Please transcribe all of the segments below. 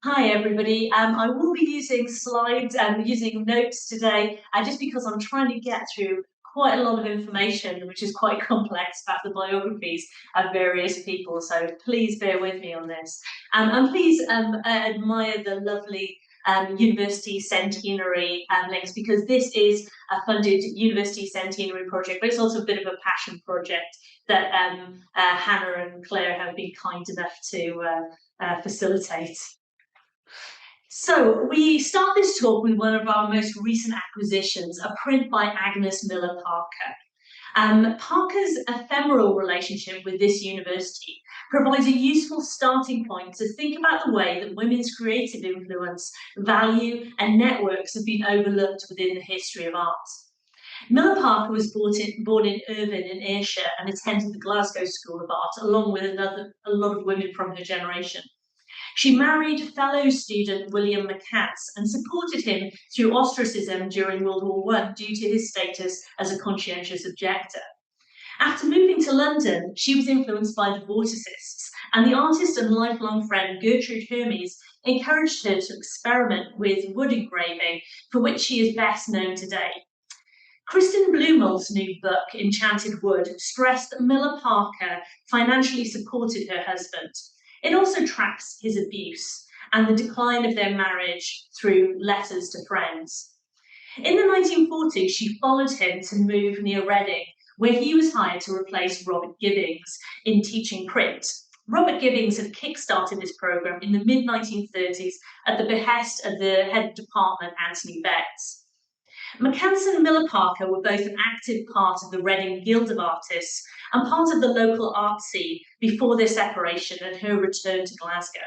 Hi everybody. I will be using slides and using notes today, just because I'm trying to get through quite a lot of information, which is quite complex about the biographies of various people. So please bear with me on this. And please admire the lovely University Centenary links, because this is a funded University Centenary project, but it's also a bit of a passion project that Hannah and Claire have been kind enough to facilitate. So we start this talk with one of our most recent acquisitions, a print by Agnes Miller Parker. Parker's ephemeral relationship with this university provides a useful starting point to think about the way that women's creative influence, value, and networks have been overlooked within the history of art. Miller Parker was born in Irvine in Ayrshire and attended the Glasgow School of Art, along with a lot of women from her generation. She married fellow student William McCats and supported him through ostracism during World War I due to his status as a conscientious objector. After moving to London, she was influenced by the Vorticists, and the artist and lifelong friend Gertrude Hermes encouraged her to experiment with wood engraving, for which she is best known today. Kristen Blumell's new book, Enchanted Wood, stressed that Miller Parker financially supported her husband. It also tracks his abuse and the decline of their marriage through letters to friends. In the 1940s, she followed him to move near Reading, where he was hired to replace Robert Gibbings in teaching print. Robert Gibbings had kick-started this program in the mid-1930s at the behest of the head department, Anthony Betts. McCants and Miller Parker were both an active part of the Reading Guild of Artists and part of the local art scene before their separation and her return to Glasgow.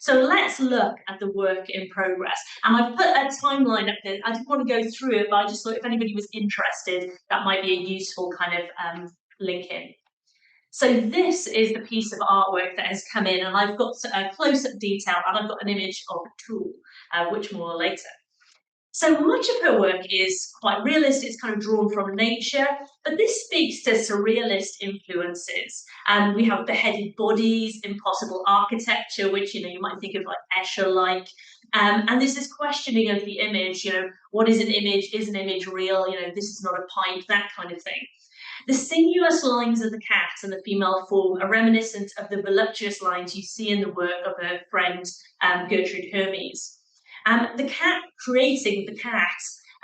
So let's look at the work in progress. And I've put a timeline up there. I didn't want to go through it, but I just thought if anybody was interested, that might be a useful kind of link in. So this is the piece of artwork that has come in, and I've got a close-up detail, and I've got an image of a tool, which more later. So much of her work is quite realist, it's kind of drawn from nature, but this speaks to surrealist influences. And we have beheaded bodies, impossible architecture, which you might think of like Escher-like. And there's this questioning of the image, what is an image? Is an image real? This is not a pipe, that kind of thing. The sinuous lines of the cat and the female form are reminiscent of the voluptuous lines you see in the work of her friend Gertrude Hermes. The cat creating the cat,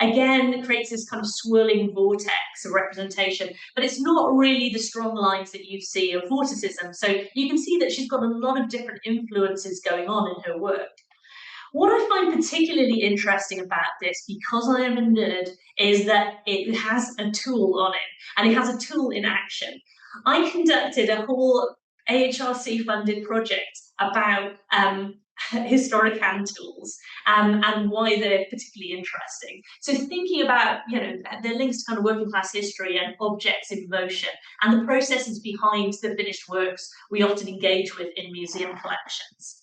again, creates this kind of swirling vortex of representation, but it's not really the strong lines that you see of vorticism. So you can see that she's got a lot of different influences going on in her work. What I find particularly interesting about this, because I am a nerd, is that it has a tool on it, and it has a tool in action. I conducted a whole AHRC-funded project about historic hand tools and why they're particularly interesting. So thinking about, their links to kind of working class history and objects in motion and the processes behind the finished works we often engage with in museum collections.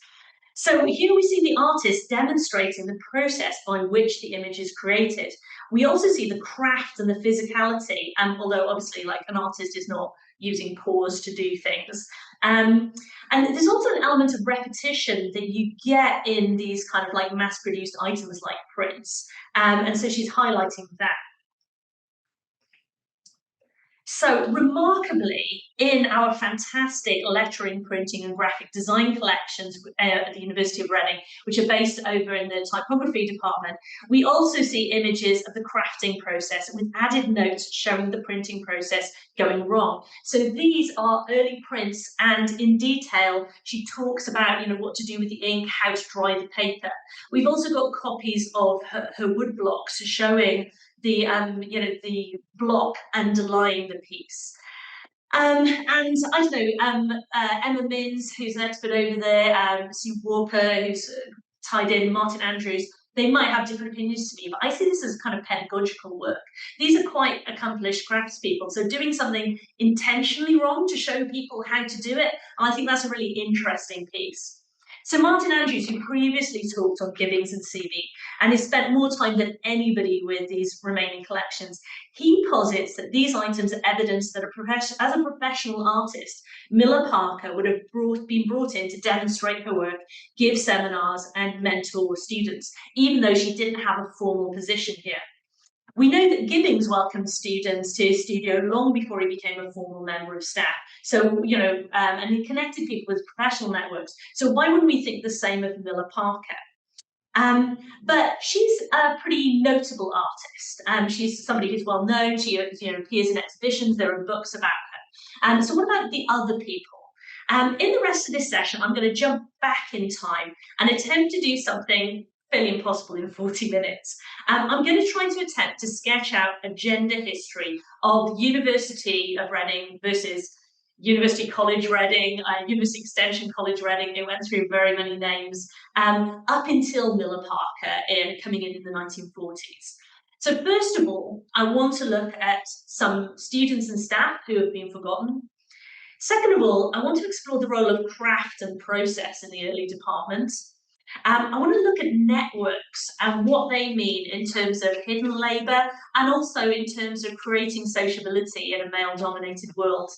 So here we see the artist demonstrating the process by which the image is created. We also see the craft and the physicality, although obviously like an artist is not using paws to do things. And there's also an element of repetition that you get in these kind of like mass-produced items like prints. And so she's highlighting that. So remarkably, in our fantastic lettering, printing and graphic design collections at the University of Reading, which are based over in the typography department, we also see images of the crafting process with added notes showing the printing process going wrong. So these are early prints, and in detail, she talks about what to do with the ink, how to dry the paper. We've also got copies of her wood blocks showing the block underlying the piece. And I don't know, Emma Minns, who's an expert over there, Sue Walker, who's tied in, Martin Andrews, they might have different opinions to me, but I see this as kind of pedagogical work. These are quite accomplished craftspeople, so doing something intentionally wrong to show people how to do it, and I think that's a really interesting piece. So Martin Andrews, who previously talked on Gibbings and CV, and has spent more time than anybody with these remaining collections, he posits that these items are evidence that as a professional artist, Miller Parker would have been brought in to demonstrate her work, give seminars, and mentor students, even though she didn't have a formal position here. We know that Gibbings welcomed students to his studio long before he became a formal member of staff. So, and he connected people with professional networks. So why wouldn't we think the same of Miller Parker? But she's a pretty notable artist. She's somebody who's well known. She appears in exhibitions. There are books about her. So what about the other people? In the rest of this session, I'm going to jump back in time and attempt to do something fairly impossible in 40 minutes. I'm going to try to attempt to sketch out a gender history of University of Reading versus University College Reading, University Extension College Reading. It went through very many names up until Miller Parker coming in the 1940s. So first of all, I want to look at some students and staff who have been forgotten. Second of all, I want to explore the role of craft and process in the early departments. I want to look at networks and what they mean in terms of hidden labour and also in terms of creating sociability in a male-dominated world.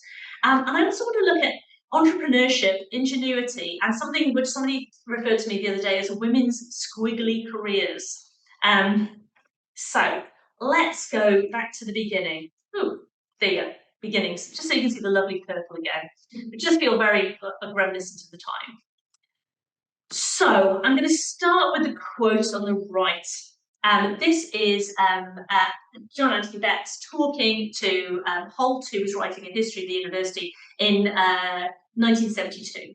And I also want to look at entrepreneurship, ingenuity, and something which somebody referred to me the other day as women's squiggly careers. So let's go back to the beginning. Ooh, there you go, beginnings, just so you can see the lovely purple again. It just feel very reminiscent of the time. So I'm going to start with the quote on the right. This is John Anthony Betts talking to Holt, who was writing a history of the university in 1972.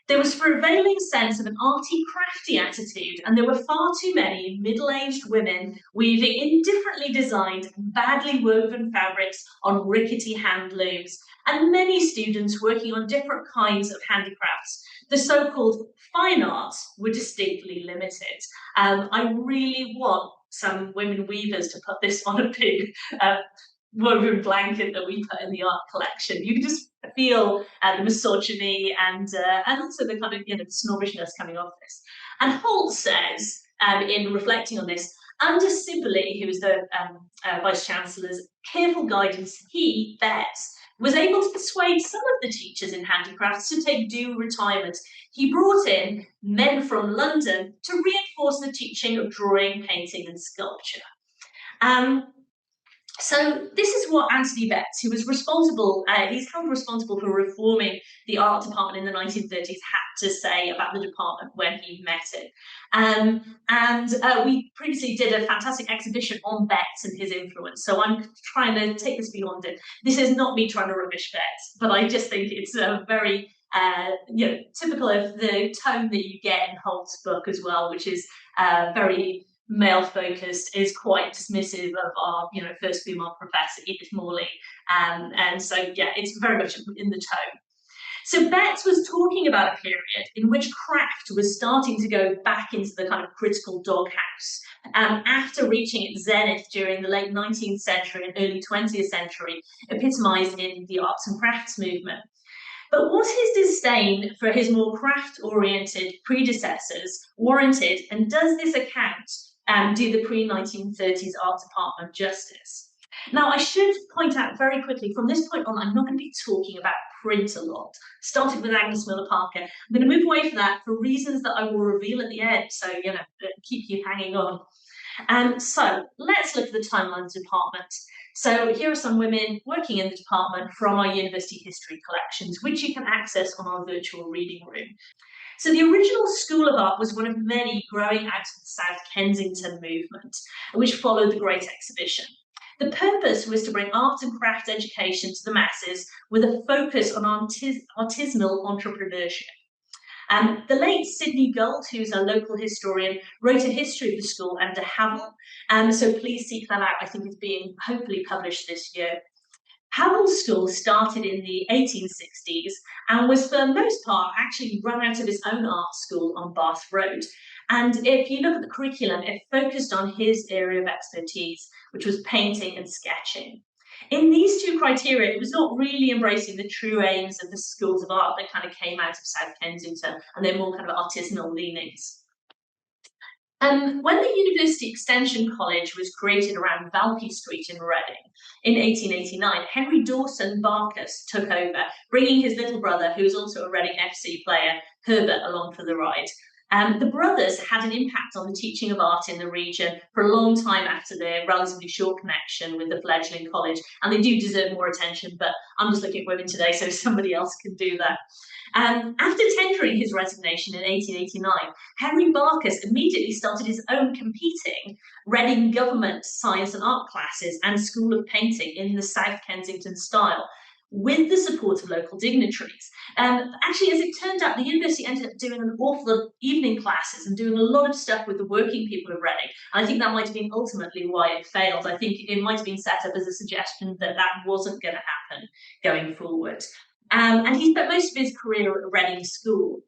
There was a prevailing sense of an arty, crafty attitude, and there were far too many middle-aged women weaving indifferently designed, badly woven fabrics on rickety hand looms, and many students working on different kinds of handicrafts. The so-called fine arts were distinctly limited. I really want some women weavers to put this on a big woven blanket that we put in the art collection. You can just feel the misogyny and also the kind of the snobbishness coming off this. And Holt says, in reflecting on this, under Sibley, who was the Vice Chancellor's careful guidance, he, Betts, was able to persuade some of the teachers in handicrafts to take due retirement. He brought in men from London to reinforce the teaching of drawing, painting, and sculpture. So this is what Anthony Betts, who was responsible, he's held responsible for reforming the art department in the 1930s, had to say about the department when he met it. We previously did a fantastic exhibition on Betts and his influence. So I'm trying to take this beyond it. This is not me trying to rubbish Betts, but I just think it's a very typical of the tone that you get in Holt's book as well, which is very male-focused, is quite dismissive of our, first female professor, Edith Morley. And so, yeah, it's very much in the tone. So Betts was talking about a period in which craft was starting to go back into the kind of critical doghouse after reaching its zenith during the late 19th century and early 20th century, epitomised in the arts and crafts movement. But was his disdain for his more craft-oriented predecessors warranted, and does this account do the pre-1930s art department justice? Now, I should point out very quickly, from this point on, I'm not going to be talking about print a lot. Started with Agnes Miller Parker. I'm going to move away from that for reasons that I will reveal at the end, so, keep you hanging on. So let's look at the timeline of the department. So here are some women working in the department from our university history collections, which you can access on our virtual reading room. So the original School of Art was one of many growing out of the South Kensington movement, which followed the Great Exhibition. The purpose was to bring art and craft education to the masses with a focus on artisanal entrepreneurship. The late Sidney Galt, who's a local historian, wrote a history of the school under Havel, so please seek that out. I think it's being hopefully published this year. Havel's school started in the 1860s and was for the most part actually run out of his own art school on Bath Road. And if you look at the curriculum, it focused on his area of expertise, which was painting and sketching. In these two criteria, it was not really embracing the true aims of the schools of art that kind of came out of South Kensington and their more kind of artisanal leanings. When the University Extension College was created around Valpy Street in Reading in 1889, Henry Dawson Barkas took over, bringing his little brother, who was also a Reading FC player, Herbert, along for the ride. The brothers had an impact on the teaching of art in the region for a long time after their relatively short connection with the fledgling college, and they do deserve more attention, but I'm just looking at women today, so somebody else can do that. After tendering his resignation in 1889, Henry Barkas immediately started his own competing Reading Government Science and Art classes and School of Painting in the South Kensington style, with the support of local dignitaries. Actually, as it turned out, the university ended up doing an awful lot of evening classes and doing a lot of stuff with the working people of Reading. And I think that might have been ultimately why it failed. I think it might have been set up as a suggestion that that wasn't going to happen going forward. And he spent most of his career at Reading School.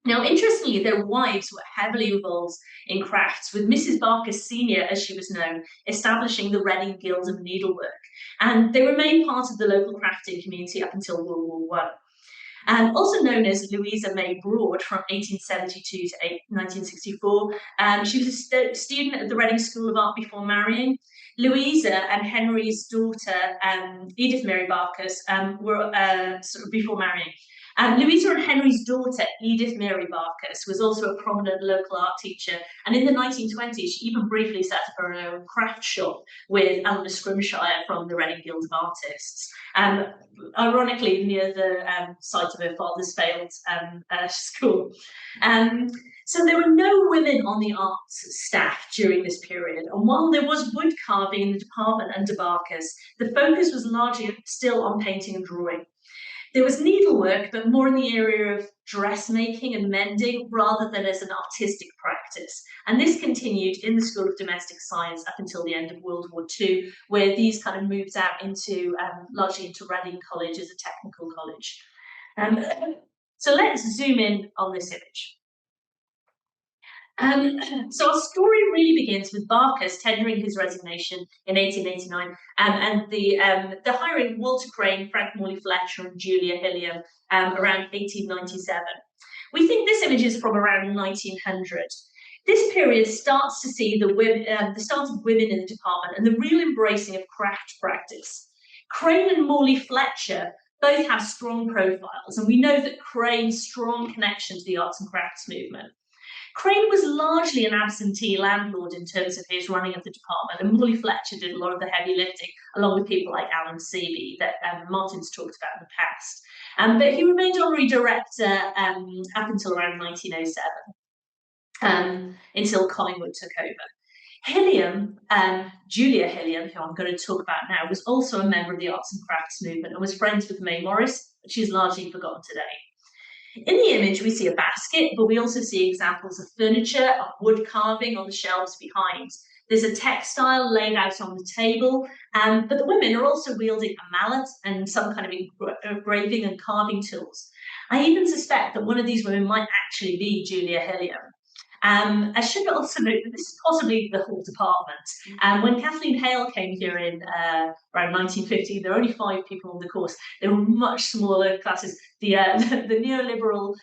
Now, interestingly, their wives were heavily involved in crafts, with Mrs. Barkas Senior, as she was known, establishing the Reading Guild of Needlework. And they remained part of the local crafting community up until World War I. Also known as Louisa May Broad from 1872 to 1964, she was a student at the Reading School of Art before marrying. Louisa and Henry's daughter, Edith Mary Barkas, were before marrying. Louisa and Henry's daughter, Edith Mary Barkas, was also a prominent local art teacher, and in the 1920s, she even briefly set up her own craft shop with Eleanor Scrimshire from the Reading Guild of Artists. Ironically, near the site of her father's failed school. So there were no women on the arts staff during this period, and while there was wood carving in the department under Barkas, the focus was largely still on painting and drawing. There was needlework, but more in the area of dressmaking and mending rather than as an artistic practice. And this continued in the School of Domestic Science up until the end of World War II, where these kind of moved out into largely into Reading College as a technical college. So let's zoom in on this image. So our story really begins with Barkas tendering his resignation in 1889 and the hiring Walter Crane, Frank Morley Fletcher and Julia Hilliam around 1897. We think this image is from around 1900. This period starts to see the start of women in the department and the real embracing of craft practice. Crane and Morley Fletcher both have strong profiles, and we know that Crane's strong connection to the arts and crafts movement. Crane was largely an absentee landlord in terms of his running of the department, and Morley Fletcher did a lot of the heavy lifting, along with people like Alan Seaby that Martin's talked about in the past. But he remained honorary director up until around 1907, until Collingwood took over. Hilliam, Julia Hilliam, who I'm going to talk about now, was also a member of the arts and crafts movement and was friends with May Morris, but she's largely forgotten today. In the image, we see a basket, but we also see examples of furniture, of wood carving on the shelves behind. There's a textile laid out on the table, but the women are also wielding a mallet and some kind of engraving and carving tools. I even suspect that one of these women might actually be Julia Hilliam. I should also note that this is possibly the whole department. When Kathleen Hale came here in around 1950, there were only 5 people on the course. There were much smaller classes. The neoliberal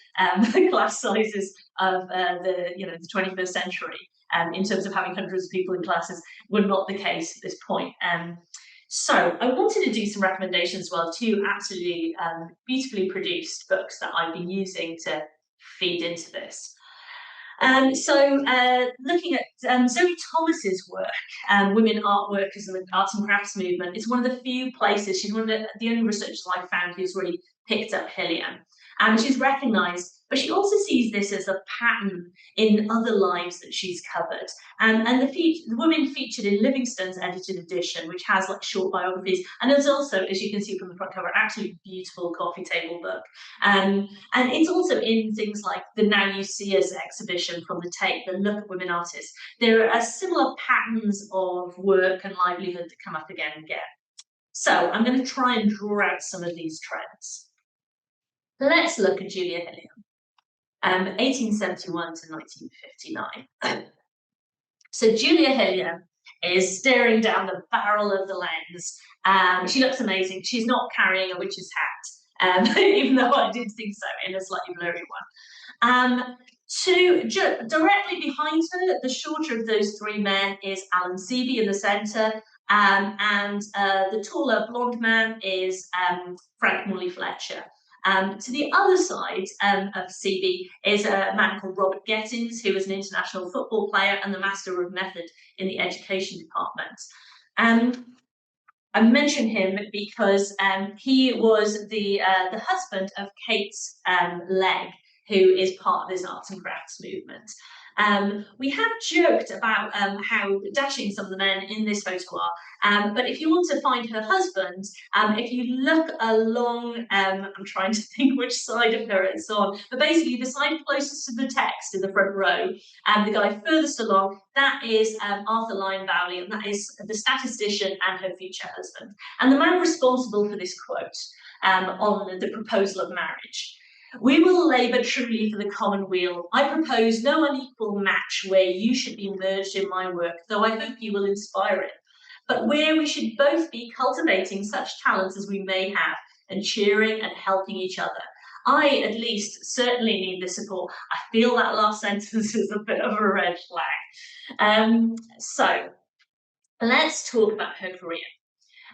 class sizes of the 21st century, in terms of having hundreds of people in classes, were not the case at this point. So I wanted to do some recommendations as well, 2 absolutely beautifully produced books that I've been using to feed into this. Looking at Zoe Thomas's work, Women Art Workers and the Arts and Crafts Movement, it's one of the few places, she's one of the only researchers I've found who's really picked up Hilliam. She's recognised, but she also sees this as a pattern in other lives that she's covered. And the women featured in Livingstone's edited edition, which has like short biographies, and there's also, as you can see from the front cover, an absolutely beautiful coffee table book. And it's also in things like the Now You See Us exhibition from the Tate, the Look at Women Artists. There are similar patterns of work and livelihood that come up again and again. So I'm going to try and draw out some of these trends. Let's look at Julia Hilliam, 1871 to 1959. So Julia Hilliam is staring down the barrel of the lens. She looks amazing. She's not carrying a witch's hat, even though I did think so in a slightly blurry one. Directly behind her, the shorter of those three men is Alan Seavey in the centre, and the taller blonde man is Frank Morley Fletcher. To the other side of Seavey is a man called Robert Gettins, who was an international football player and the master of method in the education department. I mention him because he was the husband of Kate Legg, who is part of this arts and crafts movement. We have joked about how dashing some of the men in this photo are, but if you want to find her husband, if you look along, I'm trying to think which side of her it's on, but basically the side closest to the text in the front row, the guy furthest along, that is Arthur Lyon Bowley, and that is the statistician and her future husband. And the man responsible for this quote on the proposal of marriage. We will labour truly for the common weal. I propose no unequal match where you should be merged in my work, though I hope you will inspire it, but where we should both be cultivating such talents as we may have, and cheering and helping each other. I, at least, certainly need this support. I feel that last sentence is a bit of a red flag. So, let's talk about her career.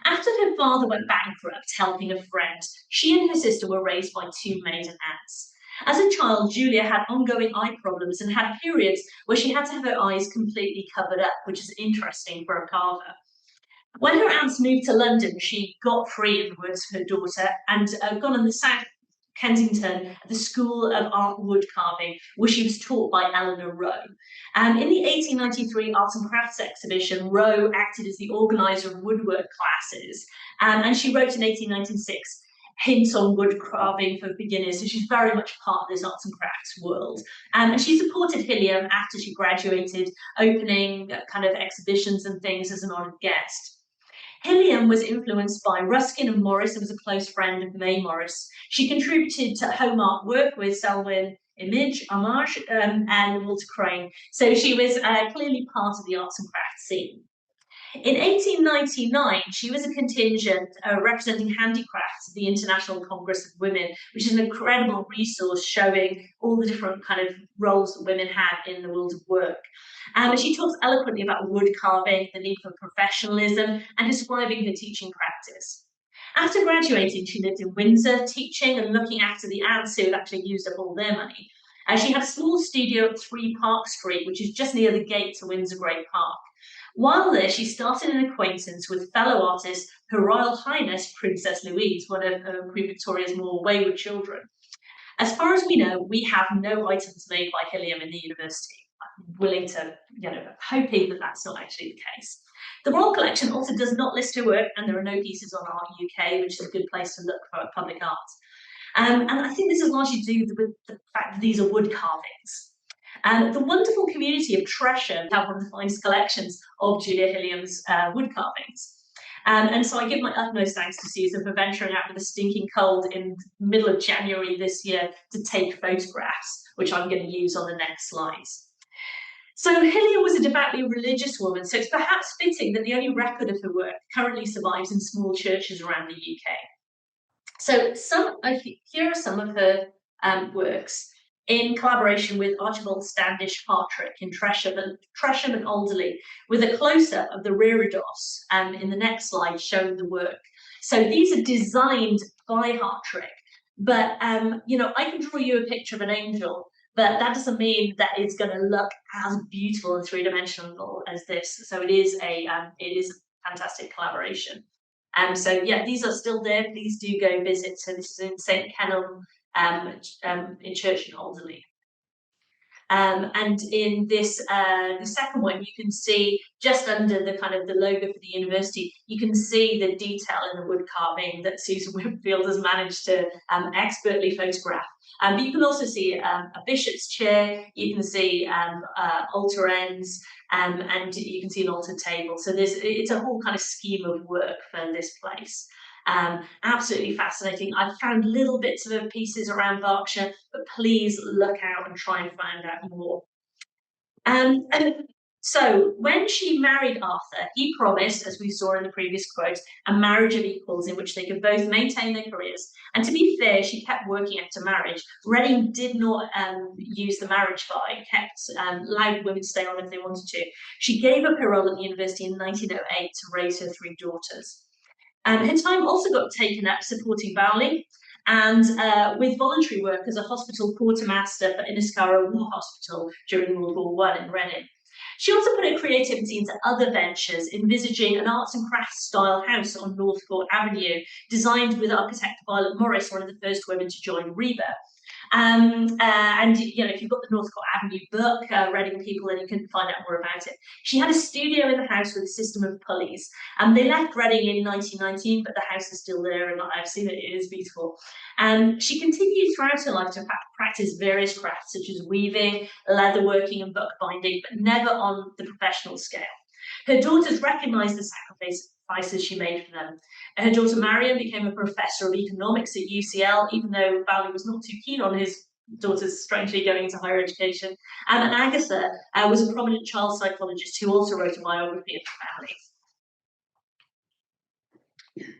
After her father went bankrupt helping a friend, she and her sister were raised by two maiden aunts. As a child, Julia had ongoing eye problems and had periods where she had to have her eyes completely covered up, which is interesting for a carver. When her aunts moved to London, she got free, in the words of her daughter, and gone on the South Kensington at the School of Art Wood Carving, where she was taught by Eleanor Rowe. In the 1893 Arts and Crafts exhibition, Rowe acted as the organiser of woodwork classes, and she wrote in 1896 hints on wood carving for beginners, so she's very much part of this arts and crafts world. And she supported Hilliam after she graduated, opening kind of exhibitions and things as an honoured guest. Hilliam was influenced by Ruskin and Morris and was a close friend of May Morris. She contributed to home art work with Selwyn Homage, and Walter Crane. So she was clearly part of the arts and crafts scene. In 1899, she was a contingent representing handicrafts at the International Congress of Women, which is an incredible resource showing all the different kind of roles that women have in the world of work. And she talks eloquently about wood carving, the need for professionalism, and describing her teaching practice. After graduating, she lived in Windsor, teaching and looking after the aunts who had actually used up all their money. She had a small studio at 3 Park Street, which is just near the gate to Windsor Great Park. While there, she started an acquaintance with fellow artist, Her Royal Highness Princess Louise, one of Queen Victoria's more wayward children. As far as we know, we have no items made by Hilliam in the university. I'm willing to, hoping that that's not actually the case. The Royal Collection also does not list her work, and there are no pieces on Art UK, which is a good place to look for public art. And I think this is largely to do with the fact that these are wood carvings. The wonderful community of Tresham have one of the finest collections of Julia Hilliam's wood carvings. And so I give my utmost thanks to Susan for venturing out with a stinking cold in the middle of January this year to take photographs, which I'm going to use on the next slides. So Hilliam was a devoutly religious woman, so it's perhaps fitting that the only record of her work currently survives in small churches around the UK. So here are some of her works in collaboration with Archibald Standish Hartrick in Tresham and Alderley, with a close-up of the reredos in the next slide showing the work. So these are designed by Hartrick, but I can draw you a picture of an angel, but that doesn't mean that it's going to look as beautiful and three-dimensional as this. So it is a fantastic collaboration. So yeah, these are still there. Please do go visit. So this is in St. Kenelm in Church in Alderley. And in this, the second one, you can see just under the kind of the logo for the university, you can see the detail in the wood carving that Susan Whitfield has managed to expertly photograph. But you can also see a bishop's chair, you can see altar ends, and you can see an altar table. So it's a whole kind of scheme of work for this place. Absolutely fascinating. I've found little bits of her pieces around Berkshire, but please look out and try and find out more. And So when she married Arthur, he promised, as we saw in the previous quote, a marriage of equals in which they could both maintain their careers. And to be fair, she kept working after marriage. Reading did not use the marriage bar. It kept allowed women to stay on if they wanted to. She gave up her role at the university in 1908 to raise her three daughters. Her time also got taken up supporting Bowley and with voluntary work as a hospital quartermaster for Inniscarra War Hospital during World War One in Reading. She also put her creativity into other ventures, envisaging an arts and crafts style house on Northcourt Avenue, designed with architect Violet Morris, one of the first women to join REBA. And you know, if you've got the Northcourt Avenue book, Reading people, then you can find out more about it. She had a studio in the house with a system of pulleys. They left Reading in 1919, but the house is still there, and I've seen it. It is beautiful. She continued throughout her life to practice various crafts such as weaving, leatherworking, and bookbinding, but never on the professional scale. Her daughters recognised the sacrifices she made for them. Her daughter Marion became a professor of economics at UCL, even though Bowley was not too keen on his daughters strangely going into higher education. And Agatha was a prominent child psychologist who also wrote a biography of the family.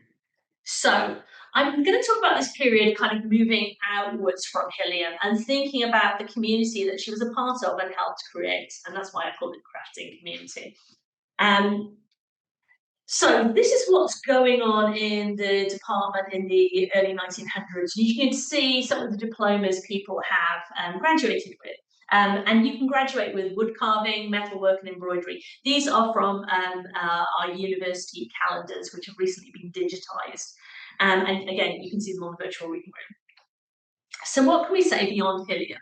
So I'm going to talk about this period kind of moving outwards from Hilliam and thinking about the community that she was a part of and helped create. And that's why I call it crafting community. So this is what's going on in the department in the early 1900s. You can see some of the diplomas people have graduated with. And you can graduate with wood carving, metalwork, and embroidery. These are from our university calendars, which have recently been digitized. And again, you can see them on the virtual reading room. So what can we say beyond Hilliam?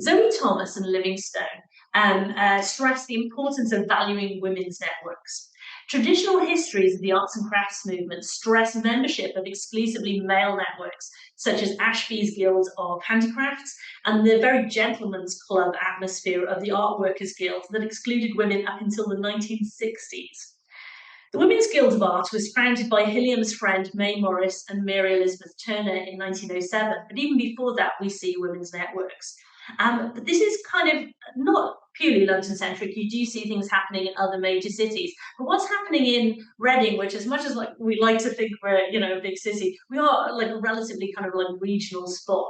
Zoe Thomas and Livingstone stress the importance of valuing women's networks. Traditional histories of the arts and crafts movement stress membership of exclusively male networks, such as Ashby's Guild of Handicrafts and the very gentleman's club atmosphere of the Art Workers Guild that excluded women up until the 1960s. The Women's Guild of Art was founded by Hilliam's friend May Morris and Mary Elizabeth Turner in 1907, but even before that we see women's networks. But this is kind of not purely London-centric. You do see things happening in other major cities. But what's happening in Reading, which as much as like we like to think we're, you know, a big city, we are like a relatively kind of like regional spot.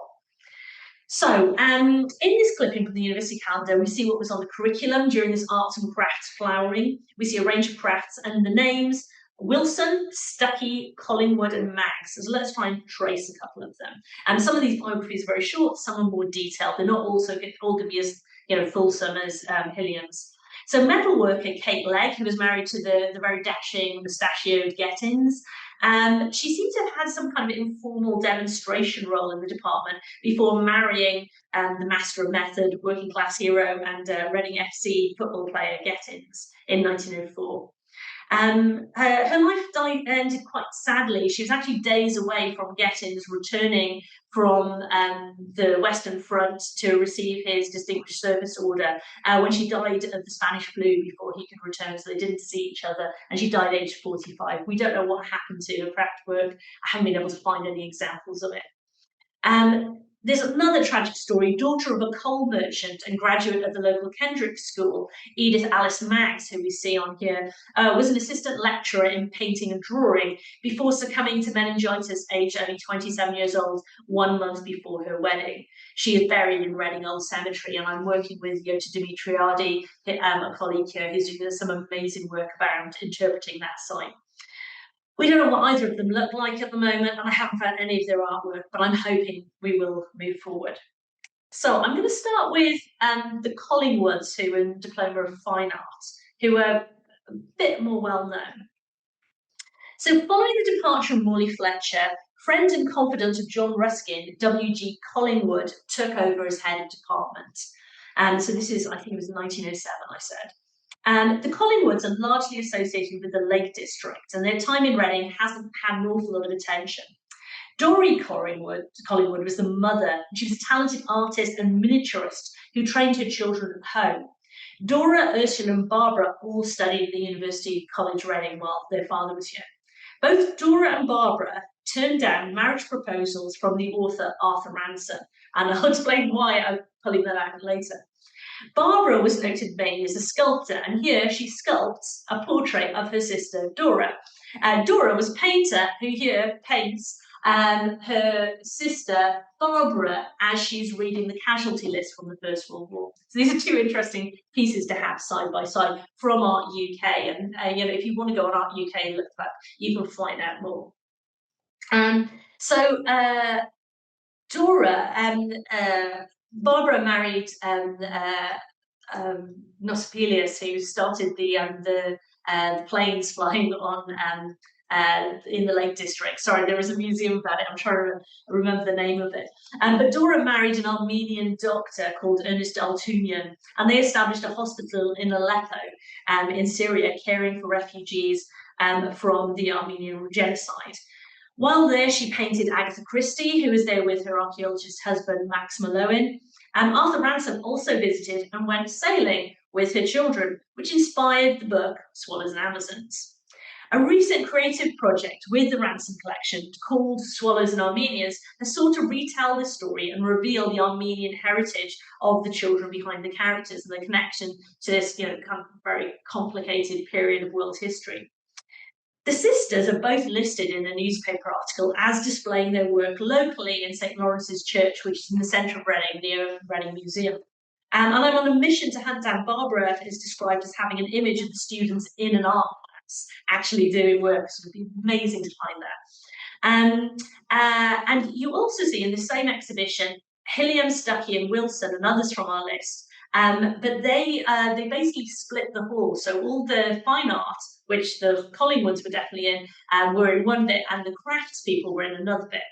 So in this clipping from the university calendar, we see what was on the curriculum during this arts and crafts flowering. We see a range of crafts and the names: Wilson, Stuckey, Collingwood, and Mags. So let's try and trace a couple of them. And some of these biographies are very short, some are more detailed. They're not all going to be as fulsome as Hilliam's. So metalworker Kate Legg, who was married to the very dashing, mustachioed Gettins, she seems to have had some kind of informal demonstration role in the department before marrying the master of method, working class hero, and Reading FC football player Gettins in 1904. Her life ended quite sadly. She was actually days away from Gettins returning from the Western Front to receive his Distinguished Service Order when she died of the Spanish flu before he could return, so they didn't see each other, and she died aged 45. We don't know what happened to her craft work. I haven't been able to find any examples of it. There's another tragic story. Daughter of a coal merchant and graduate of the local Kendrick School, Edith Alice Maggs, who we see on here, was an assistant lecturer in painting and drawing before succumbing to meningitis, aged only 27 years old, 1 month before her wedding. She is buried in Reading Old Cemetery, and I'm working with Jota Dimitriadi, a colleague here, who's doing some amazing work about interpreting that site. We don't know what either of them look like at the moment, and I haven't found any of their artwork, but I'm hoping we will move forward. So I'm going to start with the Collingwoods, who are in Diploma of Fine Arts, who are a bit more well known. So following the departure of Morley Fletcher, friend and confidant of John Ruskin, W.G. Collingwood took over as head of department. So this is, I think it was 1907, I said. The Collingwoods are largely associated with the Lake District, and their time in Reading hasn't had an awful lot of attention. Dorrie Collingwood was the mother. She was a talented artist and miniaturist who trained her children at home. Dora, Ursula, and Barbara all studied at the University College Reading while their father was here. Both Dora and Barbara turned down marriage proposals from the author Arthur Ransom, and I'll explain why I'm pulling that out later. Barbara was noted mainly as a sculptor, and here she sculpts a portrait of her sister Dora. Dora was a painter who here paints her sister Barbara as she's reading the casualty list from the First World War. So these are two interesting pieces to have side by side from Art UK. And if you want to go on Art UK and look that, you can find out more. So Dora and Barbara married Nosopelius, who started the planes flying on in the Lake District. Sorry, there is a museum about it. I'm trying to remember the name of it. But Dora married an Armenian doctor called Ernest Altunyan, and they established a hospital in Aleppo in Syria, caring for refugees from the Armenian genocide. While there, she painted Agatha Christie, who was there with her archaeologist husband, Max Mallowan. Arthur Ransom also visited and went sailing with her children, which inspired the book Swallows and Amazons. A recent creative project with the Ransom collection called Swallows and Armenians has sought to retell the story and reveal the Armenian heritage of the children behind the characters and the connection to this kind of very complicated period of world history. The sisters are both listed in a newspaper article as displaying their work locally in St. Lawrence's Church, which is in the centre of Reading, near Reading Museum. And I'm on a mission to hunt down Barbara, who is described as having an image of the students in an art class actually doing work. So it would be amazing to find that. And you also see in the same exhibition Hilliam, Stuckey, and Wilson, and others from our list. But they basically split the hall. So all the fine art, which the Collingwoods were definitely in, were in one bit, and the crafts people were in another bit.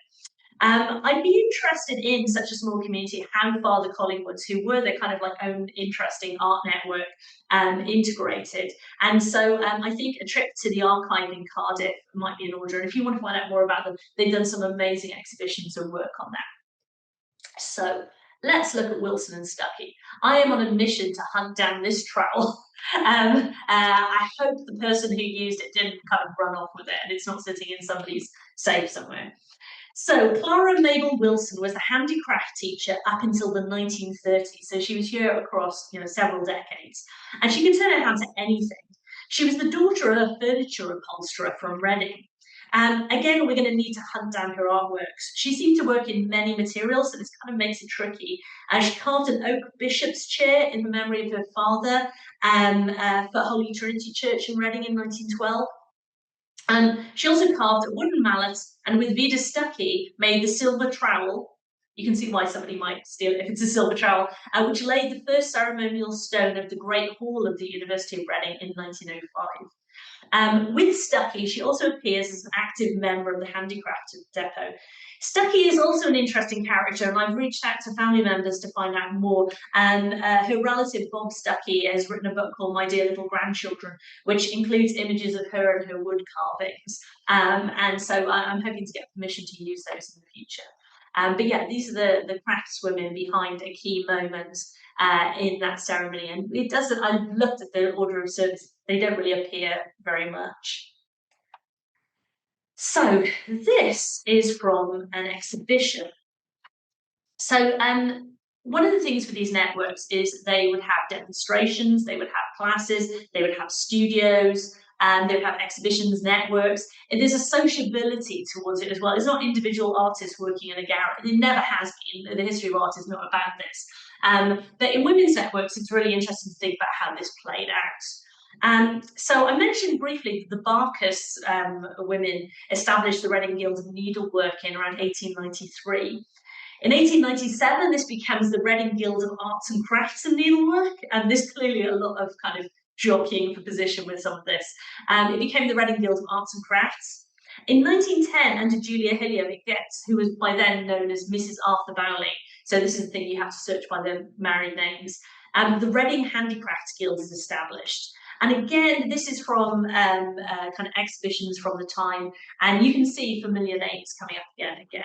I'd be interested in such a small community how far the Collingwoods, who were their kind of like own interesting art network, integrated. And so I think a trip to the archive in Cardiff might be in order. And if you want to find out more about them, they've done some amazing exhibitions and work on that. So let's look at Wilson and Stuckey. I am on a mission to hunt down this trowel. I hope the person who used it didn't kind of run off with it and it's not sitting in somebody's safe somewhere. So Clara Mabel Wilson was a handicraft teacher up until the 1930s. So she was here across several decades. And she could turn her hand to anything. She was the daughter of a furniture upholsterer from Reading. Again, we're going to need to hunt down her artworks. She seemed to work in many materials, so this kind of makes it tricky. She carved an oak bishop's chair in the memory of her father for Holy Trinity Church in Reading in 1912. She also carved a wooden mallet and with Vida Stuckey made the silver trowel. You can see why somebody might steal it if it's a silver trowel, which laid the first ceremonial stone of the Great Hall of the University of Reading in 1905. With Stuckey, she also appears as an active member of the Handicraft Depot. Stuckey is also an interesting character, and I've reached out to family members to find out more. And her relative, Bob Stuckey, has written a book called My Dear Little Grandchildren, which includes images of her and her wood carvings. And so I'm hoping to get permission to use those in the future. But yeah, these are the craftswomen behind a key moment in that ceremony. And it doesn't, I looked at the order of service, they don't really appear very much. So this is from an exhibition. So one of the things for these networks is they would have demonstrations, they would have classes, they would have studios, and they would have exhibitions, networks. And there's a sociability towards it as well. It's not individual artists working in a gallery. It never has been. The history of art is not about this. But in women's networks, it's really interesting to think about how this played out. So I mentioned briefly that the Barkas women established the Reading Guild of Needlework in around 1893. In 1897, this becomes the Reading Guild of Arts and Crafts and Needlework, and there's clearly a lot of kind of jockeying for position with some of this. It became the Reading Guild of Arts and Crafts. In 1910, under Julia Hilliam, it gets, who was by then known as Mrs. Arthur Bowley, so this is the thing you have to search by their married names, the Reading Handicrafts Guild is established. And again, this is from kind of exhibitions from the time, and you can see familiar names coming up again and again.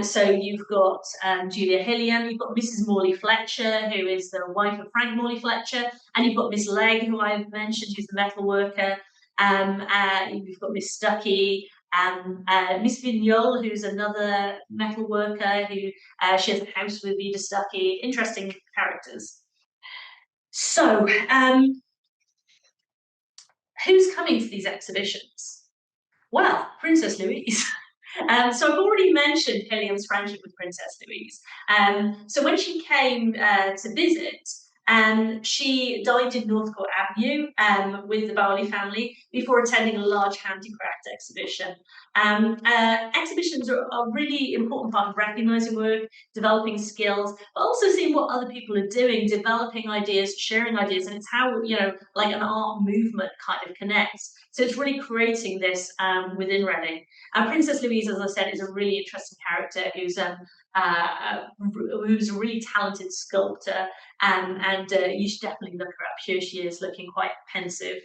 So you've got Julia Hilliam, you've got Mrs. Morley Fletcher, who is the wife of Frank Morley Fletcher, and you've got Miss Legg, who I've mentioned, who's the metal worker. You've got Miss Stuckey, Miss Vignol, who's another metal worker, who she has a house with Vida Stuckey. Interesting characters. So, who's coming to these exhibitions? Well, Princess Louise. So I've already mentioned Hilliam's friendship with Princess Louise. So when she came to visit, she dined in Northcote Avenue with the Barley family before attending a large handicraft exhibition. Exhibitions are a really important part of recognising work, developing skills, but also seeing what other people are doing, developing ideas, sharing ideas, and it's how, like an art movement kind of connects. So it's really creating this within Reading. Princess Louise, as I said, is a really interesting character who's a really talented sculptor, and you should definitely look her up. Here she is, looking quite pensive.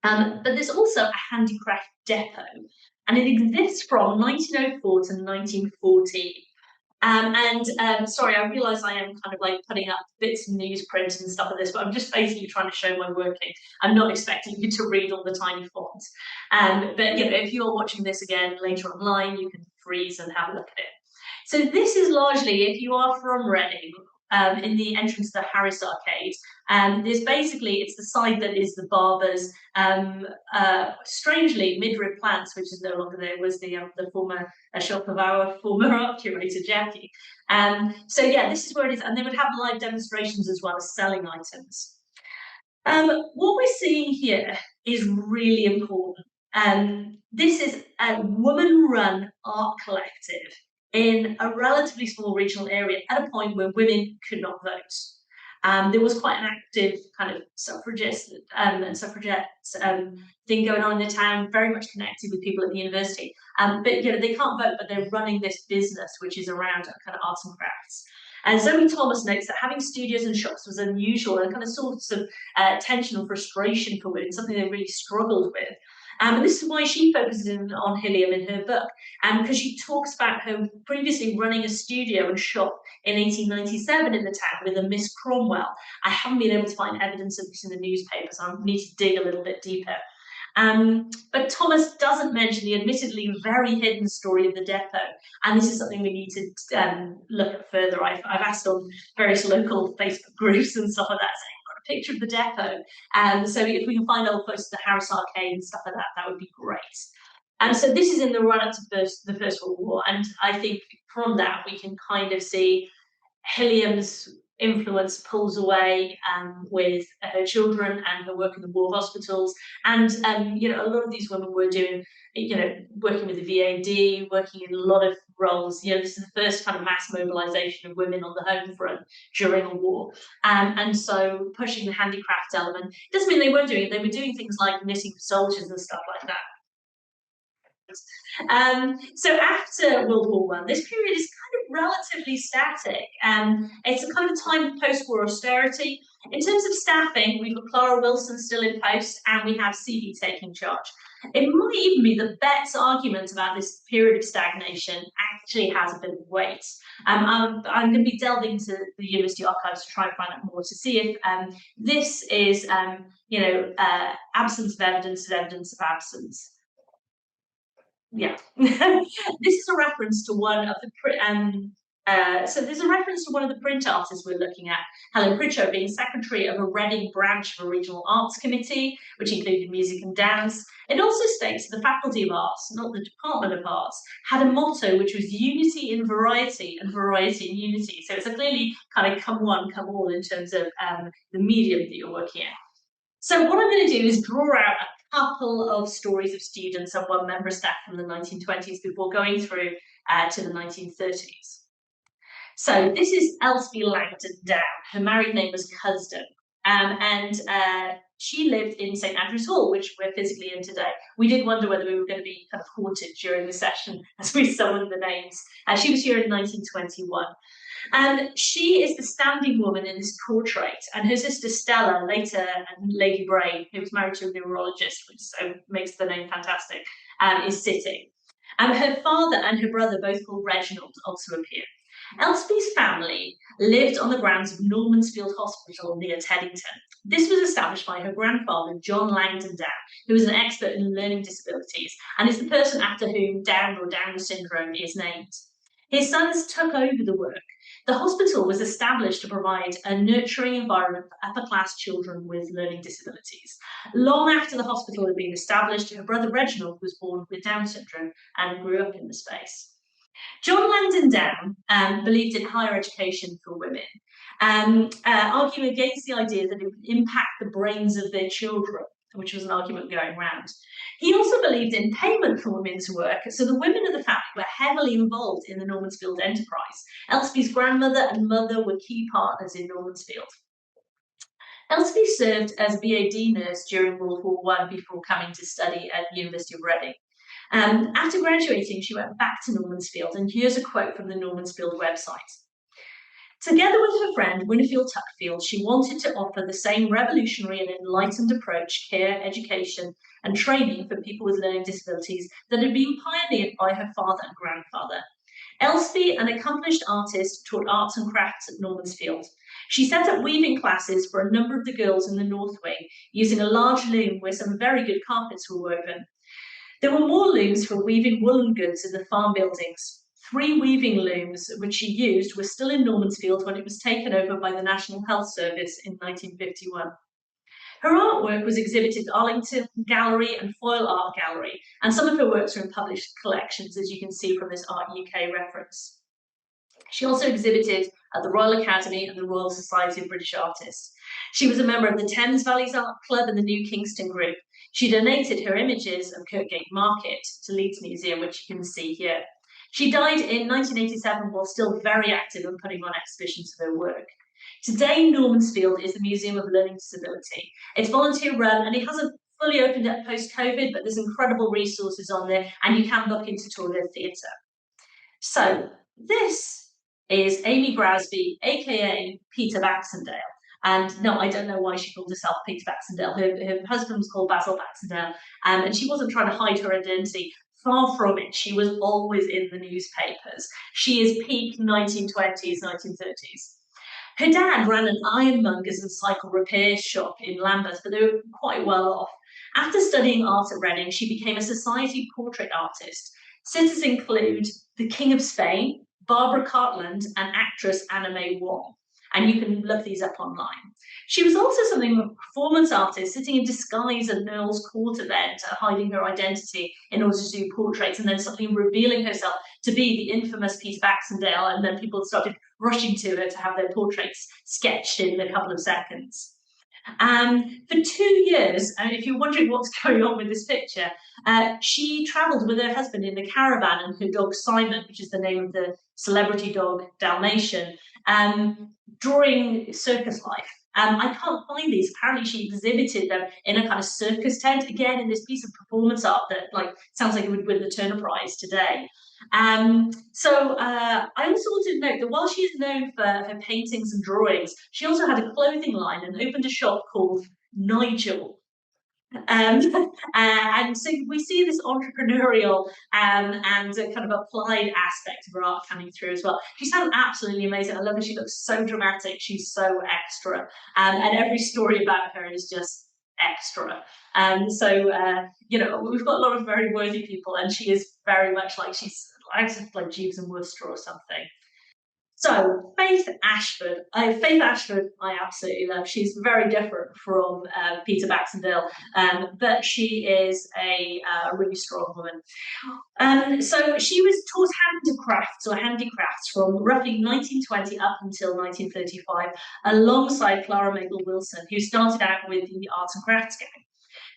But there's also a handicraft depot, and it exists from 1904 to 1914. Sorry, I realise I am kind of like putting up bits of newsprint and stuff like this, but I'm just basically trying to show my working. I'm not expecting you to read all the tiny fonts. But if you're watching this again later online, you can freeze and have a look at it. So this is largely, if you are from Reading, in the entrance to the Harris Arcade, it's the side that is the Barber's. Strangely, Midrib Plants, which is no longer there, was the former shop of our former art curator, Jackie. So yeah, this is where it is, and they would have live demonstrations as well as selling items. What we're seeing here is really important. This is a woman-run art collective in a relatively small regional area at a point where women could not vote. There was quite an active kind of suffragist and suffragette thing going on in the town, very much connected with people at the university. But they can't vote, but they're running this business which is around kind of arts and crafts. And Zoe Thomas notes that having studios and shops was unusual and kind of source of tension and frustration for women, something they really struggled with. And this is why she focuses on Hilliam in her book, because she talks about her previously running a studio and shop in 1897 in the town with a Miss Cromwell. I haven't been able to find evidence of this in the newspapers. I need to dig a little bit deeper. But Thomas doesn't mention the admittedly very hidden story of the depot, and this is something we need to look at further. I've asked on various local Facebook groups and stuff like that, saying, got a picture of the depot. So if we can find old photos of the Harris Arcade and stuff like that, that would be great. And so this is in the run-up to the First World War, and I think from that we can kind of see Hilliam's influence pulls away with her children and her work in the war hospitals. And, a lot of these women were doing, working with the VAD, working in a lot of roles. This is the first kind of mass mobilization of women on the home front during a war. And so pushing the handicraft element doesn't mean they weren't doing it. They were doing things like knitting for soldiers and stuff like that. So after World War I, this period is kind of relatively static. It's a kind of time of post-war austerity. In terms of staffing, we've got Clara Wilson still in post, and we have CB taking charge. It might even be that Bet's argument about this period of stagnation actually has a bit of weight. I'm going to be delving into the university archives to try and find out more to see if this is, absence of evidence is evidence of absence. Yeah, this is a reference to one of the so there's a reference to one of the print artists we're looking at, Helen Pritchard, being secretary of a Reading branch of a regional arts committee, which included music and dance. It also states the Faculty of Arts, not the Department of Arts, had a motto which was unity in variety and variety in unity. So it's a clearly kind of come one, come all in terms of the medium that you're working at. So what I'm going to do is draw out a couple of stories of students and one member of staff from the 1920s before going through to the 1930s. So this is Elspie Langton Down. Her married name was Cusden. And she lived in St Andrew's Hall, which we're physically in today. We did wonder whether we were going to be kind of haunted during the session as we summoned the names. She was here in 1921. And she is the standing woman in this portrait, and her sister Stella, later Lady Bray, who was married to a neurologist, which so makes the name fantastic, is sitting. And her father and her brother, both called Reginald, also appear. Elspie's family lived on the grounds of Normansfield Hospital near Teddington. This was established by her grandfather, John Langton Down, who was an expert in learning disabilities and is the person after whom Down or Down syndrome is named. His sons took over the work. The hospital was established to provide a nurturing environment for upper-class children with learning disabilities. Long after the hospital had been established, her brother Reginald was born with Down syndrome and grew up in the space. John Langdon Down believed in higher education for women, arguing against the idea that it would impact the brains of their children, which was an argument going round. He also believed in payment for women's work, so the women of the family were heavily involved in the Normansfield enterprise. Elsie's grandmother and mother were key partners in Normansfield. Elsie served as a BAD nurse during World War I before coming to study at the University of Reading. After graduating, she went back to Normansfield, and here's a quote from the Normansfield website. Together with her friend Winfield Tuckfield, she wanted to offer the same revolutionary and enlightened approach, care, education, and training for people with learning disabilities that had been pioneered by her father and grandfather. Elsie, an accomplished artist, taught arts and crafts at Normansfield. She set up weaving classes for a number of the girls in the North Wing, using a large loom where some very good carpets were woven. There were more looms for weaving woolen goods in the farm buildings. 3 weaving looms, which she used, were still in Normansfield when it was taken over by the National Health Service in 1951. Her artwork was exhibited at Arlington Gallery and Foyle Art Gallery, and some of her works are in published collections, as you can see from this Art UK reference. She also exhibited at the Royal Academy and the Royal Society of British Artists. She was a member of the Thames Valleys Art Club and the New Kingston Group. She donated her images of Kirkgate Market to Leeds Museum, which you can see here. She died in 1987 while still very active and putting on exhibitions of her work. Today, Normansfield is the Museum of Learning Disability. It's volunteer run and it hasn't fully opened up post-COVID, but there's incredible resources on there and you can look into tour their theatre. So this is Amy Grasby, aka Peter Baxendale. And no, I don't know why she called herself Peter Baxendale. Her husband was called Basil Baxendale, and she wasn't trying to hide her identity. Far from it. She was always in the newspapers. She is peak 1920s, 1930s. Her dad ran an ironmonger's and cycle repair shop in Lambeth, but they were quite well off. After studying art at Reading, she became a society portrait artist. Sitters include the King of Spain, Barbara Cartland, and actress Anna May Wong. And you can look these up online. She was also something of a performance artist, sitting in disguise at an Earl's Court event, hiding her identity in order to do portraits, and then suddenly revealing herself to be the infamous Peter Baxendale, and then people started rushing to her to have their portraits sketched in a couple of seconds. For 2 years, and if you're wondering what's going on with this picture, she travelled with her husband in a caravan and her dog Simon, which is the name of the celebrity dog Dalmatian, during circus life. I can't find these. Apparently she exhibited them in a kind of circus tent, again in this piece of performance art that sounds like it would win the Turner Prize today. I also wanted to note that while she is known for her paintings and drawings, she also had a clothing line and opened a shop called Nigel. And so we see this entrepreneurial and kind of applied aspect of her art coming through as well. She sounds absolutely amazing. I love her. She looks so dramatic. She's so extra. And every story about her is just extra. We've got a lot of very worthy people, and she is very much like like Jeeves and Wooster or something. So Faith Ashford I absolutely love. She's very different from Peter Baxendale, but she is a really strong woman. So she was taught handicrafts from roughly 1920 up until 1935, alongside Clara Mabel Wilson, who started out with the Arts and Crafts gang.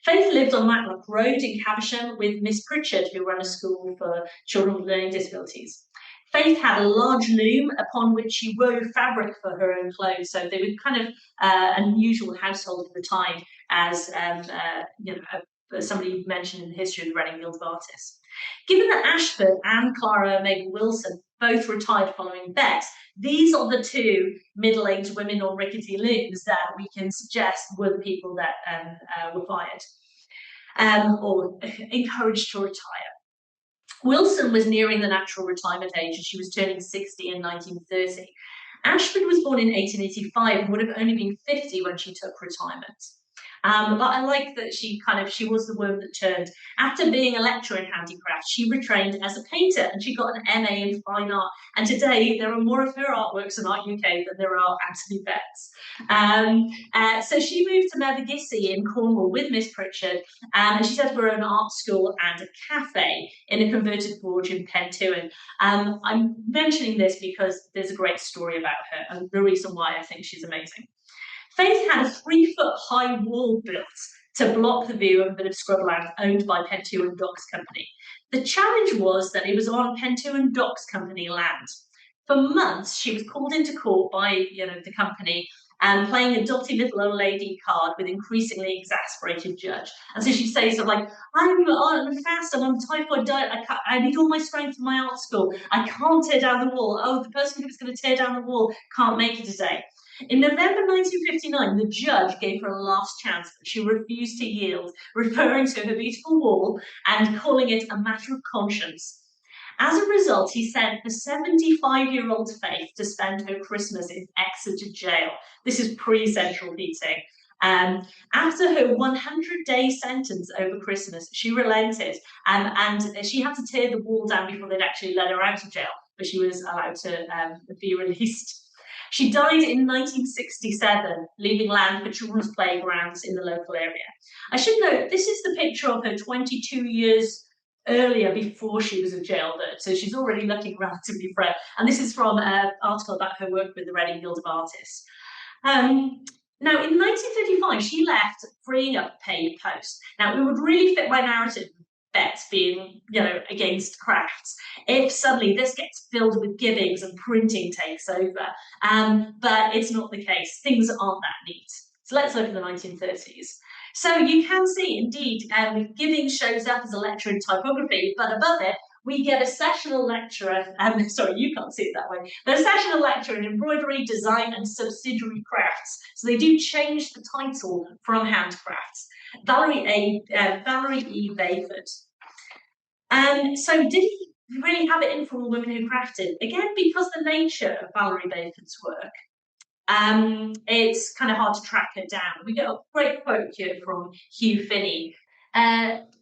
Faith lived on Matlock Road in Caversham with Miss Pritchard, who ran a school for children with learning disabilities. Faith had a large loom upon which she wove fabric for her own clothes, so they were kind of an unusual household at the time, as somebody mentioned in the history of the Reading Guild of Artists. Given that Ashford and Clara Mabel Wilson both retired following Bett, these are the 2 middle-aged women on rickety looms that we can suggest were the people that were fired or encouraged to retire. Wilson was nearing the natural retirement age, and she was turning 60 in 1930. Ashford was born in 1885 and would have only been 50 when she took retirement. But I like that she was the worm that turned. After being a lecturer in handicraft, she retrained as a painter and she got an MA in fine art. And today there are more of her artworks in Art UK than there are Anthony Betts. So she moved to Mevagissey in Cornwall with Miss Pritchard, and she set up her own art school and a cafe in a converted forge in Pentuan. I'm mentioning this because there's a great story about her and the reason why I think she's amazing. Faith had a 3-foot-high wall built to block the view of a bit of scrubland owned by Pentuan Docks Company. The challenge was that it was on Pentuan Docks Company land. For months, she was called into court by the company and playing a dotty little old lady card with increasingly exasperated judge. And so she'd say stuff like, I'm fast, I'm on typhoid diet, I need all my strength for my art school, I can't tear down the wall, oh, the person who's going to tear down the wall can't make it today. In November 1959, the judge gave her a last chance, but she refused to yield, referring to her beautiful wall and calling it a matter of conscience. As a result, he sent the 75-year-old Faith to spend her Christmas in Exeter jail. This is pre-central heating. After her 100-day sentence over Christmas, she relented and she had to tear the wall down before they'd actually let her out of jail, but she was allowed to be released. She died in 1967, leaving land for children's playgrounds in the local area. I should note, this is the picture of her 22 years earlier before she was a jailbird, so she's already looking relatively fresh. And this is from an article about her work with the Reading Guild of Artists. Now, in 1935, she left, freeing up paid posts. Now, it would really fit my narrative, Betts being, against crafts, if suddenly this gets filled with gibbings and printing takes over. But it's not the case. Things aren't that neat. So let's look at the 1930s. So you can see, indeed, Gibbings shows up as a lecturer in typography, but above it, we get a sessional lecturer, sorry, you can't see it that way, but a sessional lecturer in embroidery, design, and subsidiary crafts. So they do change the title from handcrafts. Valerie E. Bayford. So did he really have it in for all women who crafted? Again, because the nature of Valerie Bayford's work, it's kind of hard to track her down. We get a great quote here from Hugh Finney.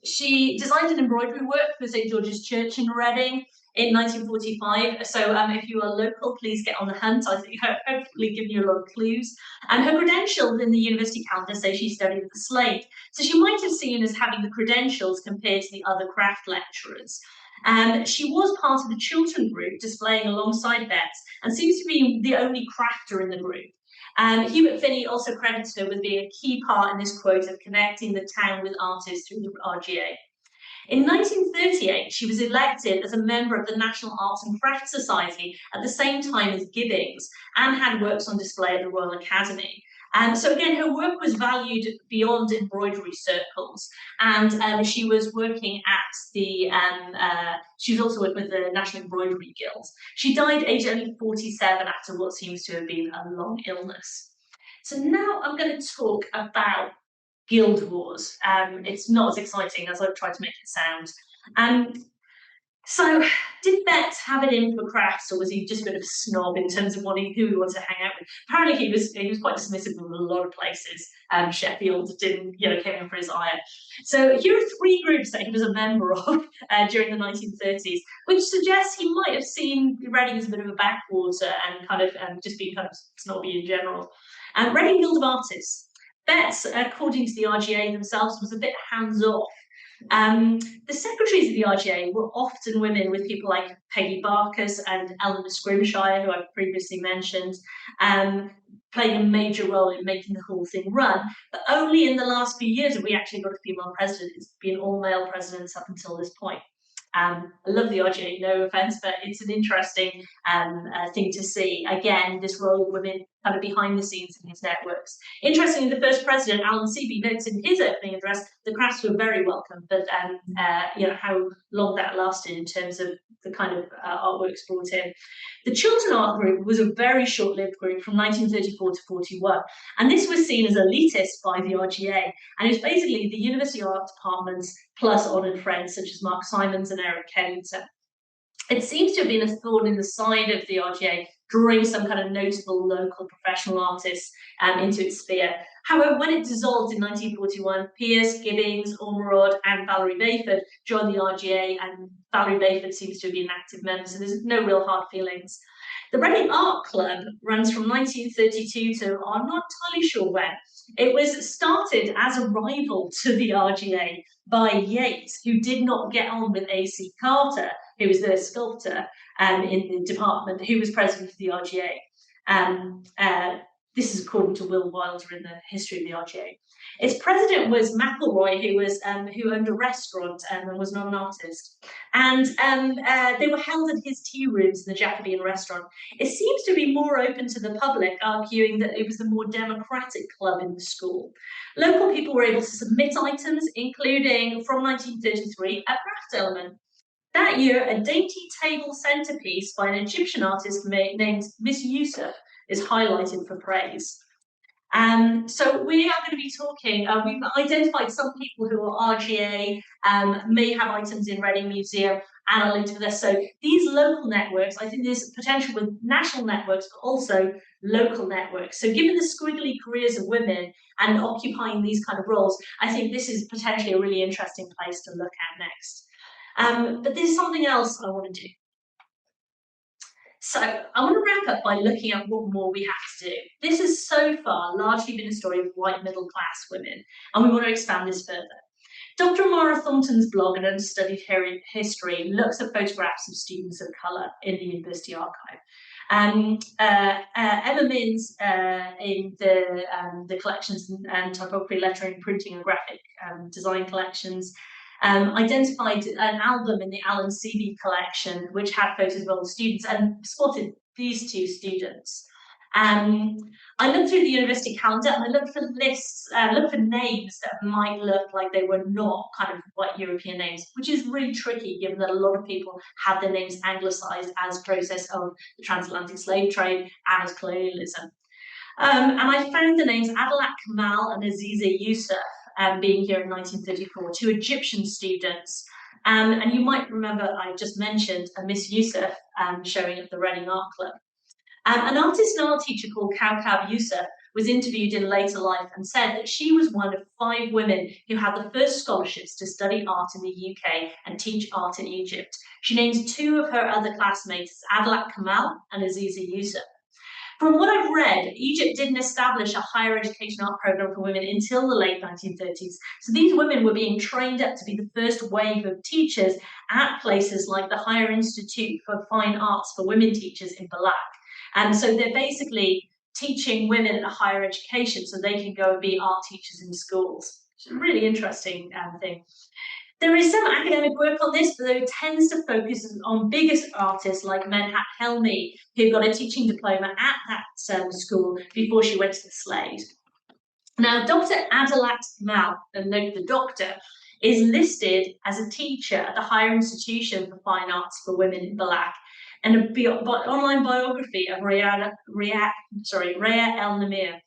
She designed an embroidery work for St George's Church in Reading in 1945. So if you are local, please get on the hunt. I think hopefully give you a lot of clues. And her credentials in the university calendar say she studied at the Slade. So she might have seen as having the credentials compared to the other craft lecturers. She was part of the Chiltern group, displaying alongside Betts, and seems to be the only crafter in the group. Hubert Finney also credits her with being a key part in this quote of connecting the town with artists through the RGA. In 1938, she was elected as a member of the National Arts and Crafts Society at the same time as Gibbings, and had works on display at the Royal Academy. So again, her work was valued beyond embroidery circles, and she was working at the, she was also working with the National Embroidery Guild. She died aged only 47 after what seems to have been a long illness. So now I'm going to talk about Guild Wars. It's not as exciting as I've tried to make it sound. So did Betts have it in for crafts, or was he just a bit of a snob in terms of who he wanted to hang out with? Apparently he was quite dismissive of a lot of places. Sheffield came in for his ire. So here are 3 groups that he was a member of during the 1930s, which suggests he might have seen Reading as a bit of a backwater and just being kind of snobby in general. Reading Guild of Artists. Betts, according to the RGA themselves, was a bit hands-off. The secretaries of the RGA were often women, with people like Peggy Barkas and Eleanor Scrimshire, who I've previously mentioned, playing a major role in making the whole thing run. But only in the last few years have we actually got a female president. It's been all male presidents up until this point. I love the RGA, no offence, but it's an interesting thing to see. Again, this role of women kind of behind the scenes in his networks. Interestingly, the first president, Alan Seaby, notes in his opening address, the crafts were very welcome, but how long that lasted in terms of the kind of artworks brought in. The Chiltern Art Group was a very short-lived group from 1934 to 41, and this was seen as elitist by the RGA, and it was basically the University Art Departments plus honoured friends such as Mark Simons and Eric Kennington. It seems to have been a thorn in the side of the RGA drawing some kind of notable local professional artists into its sphere. However, when it dissolved in 1941, Pierce, Gibbings, Ormerod, and Valerie Bayford joined the RGA, and Valerie Bayford seems to be an active member, so there's no real hard feelings. The Reading Art Club runs from 1932 to, I'm not entirely sure when. It was started as a rival to the RGA by Yates, who did not get on with A.C. Carter, who was the sculptor in the department, who was president of the RGA. This is according to Will Wilder in the history of the RGA. Its president was McElroy, who owned a restaurant and was not an artist. And they were held at his tea rooms in the Jacobean restaurant. It seems to be more open to the public, arguing that it was the more democratic club in the school. Local people were able to submit items, including, from 1933, a craft element. That year, a dainty table centerpiece by an Egyptian artist named Miss Yusuf is highlighted for praise. So we are going to be talking, we've identified some people who are RGA, may have items in Reading Museum, and I'll link to this. So these local networks, I think there's potential with national networks, but also local networks. So given the squiggly careers of women and occupying these kind of roles, I think this is potentially a really interesting place to look at next. But there's something else I want to do. So I want to wrap up by looking at what more we have to do. This has so far largely been a story of white middle-class women, and we want to expand this further. Dr. Mara Thornton's blog and Understudied History looks at photographs of students of colour in the university archive. Emma Minns in the collections and typography, lettering, printing and graphic design collections identified an album in the Alan Seavey collection which had photos of old students and spotted these two students. I looked through the university calendar and I looked for lists, looked for names that might look like they were not kind of white European names, which is really tricky given that a lot of people had their names anglicised as a process of the transatlantic slave trade and as colonialism. And I found the names Adalat Kamal and Aziza Yusuf being here in 1934, two Egyptian students. And you might remember I just mentioned a Miss Yusuf showing at the Reading Art Club. An artist and art teacher called Kaukab Yusuf was interviewed in later life and said that she was one of 5 women who had the first scholarships to study art in the UK and teach art in Egypt. She names 2 of her other classmates, Adalat Kamal and Aziza Yusuf. From what I've read, Egypt didn't establish a higher education art program for women until the late 1930s. So these women were being trained up to be the first wave of teachers at places like the Higher Institute for Fine Arts for Women Teachers in Balak. And so they're basically teaching women at a higher education so they can go and be art teachers in schools. It's a really interesting thing. There is some academic work on this, but it tends to focus on bigger artists like Menhat Helmi, who got a teaching diploma at that school before she went to the Slade. Now, Dr. Adalat Kamal, and note the doctor, is listed as a teacher at the Higher Institution for Fine Arts for Women in Balak, and an online biography of Rhea El-Namir.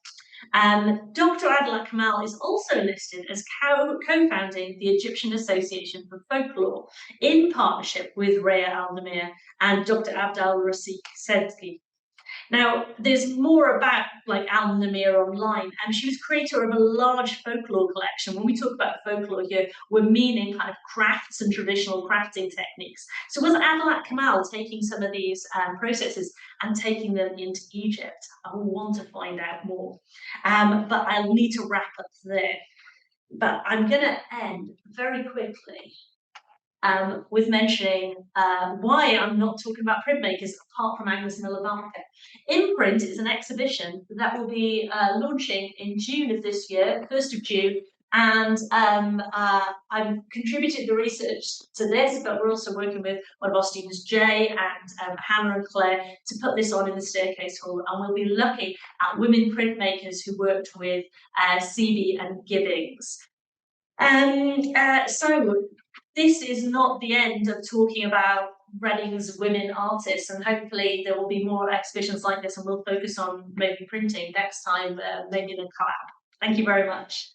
Dr. Adalat Kamal is also listed as co-founding the Egyptian Association for Folklore in partnership with Rhea El-Namir and Dr. Abdal Rasik Sedki. Now, there's more about Al-Namir online, and she was creator of a large folklore collection. When we talk about folklore here, we're meaning kind of crafts and traditional crafting techniques. So was Adalat Kamal taking some of these processes and taking them into Egypt? I will want to find out more, but I'll need to wrap up there. But I'm going to end very quickly with mentioning why I'm not talking about printmakers apart from Agnes Miller Barker. Imprint is an exhibition that will be launching in June of this year, 1st of June, and I've contributed the research to this, but we're also working with one of our students, Jay, and Hannah and Claire, to put this on in the Staircase Hall, and we'll be looking at women printmakers who worked with Seavey and Gibbings. So this is not the end of talking about Reading's women artists, and hopefully there will be more exhibitions like this, and we'll focus on maybe printing next time, maybe in a collab. Thank you very much.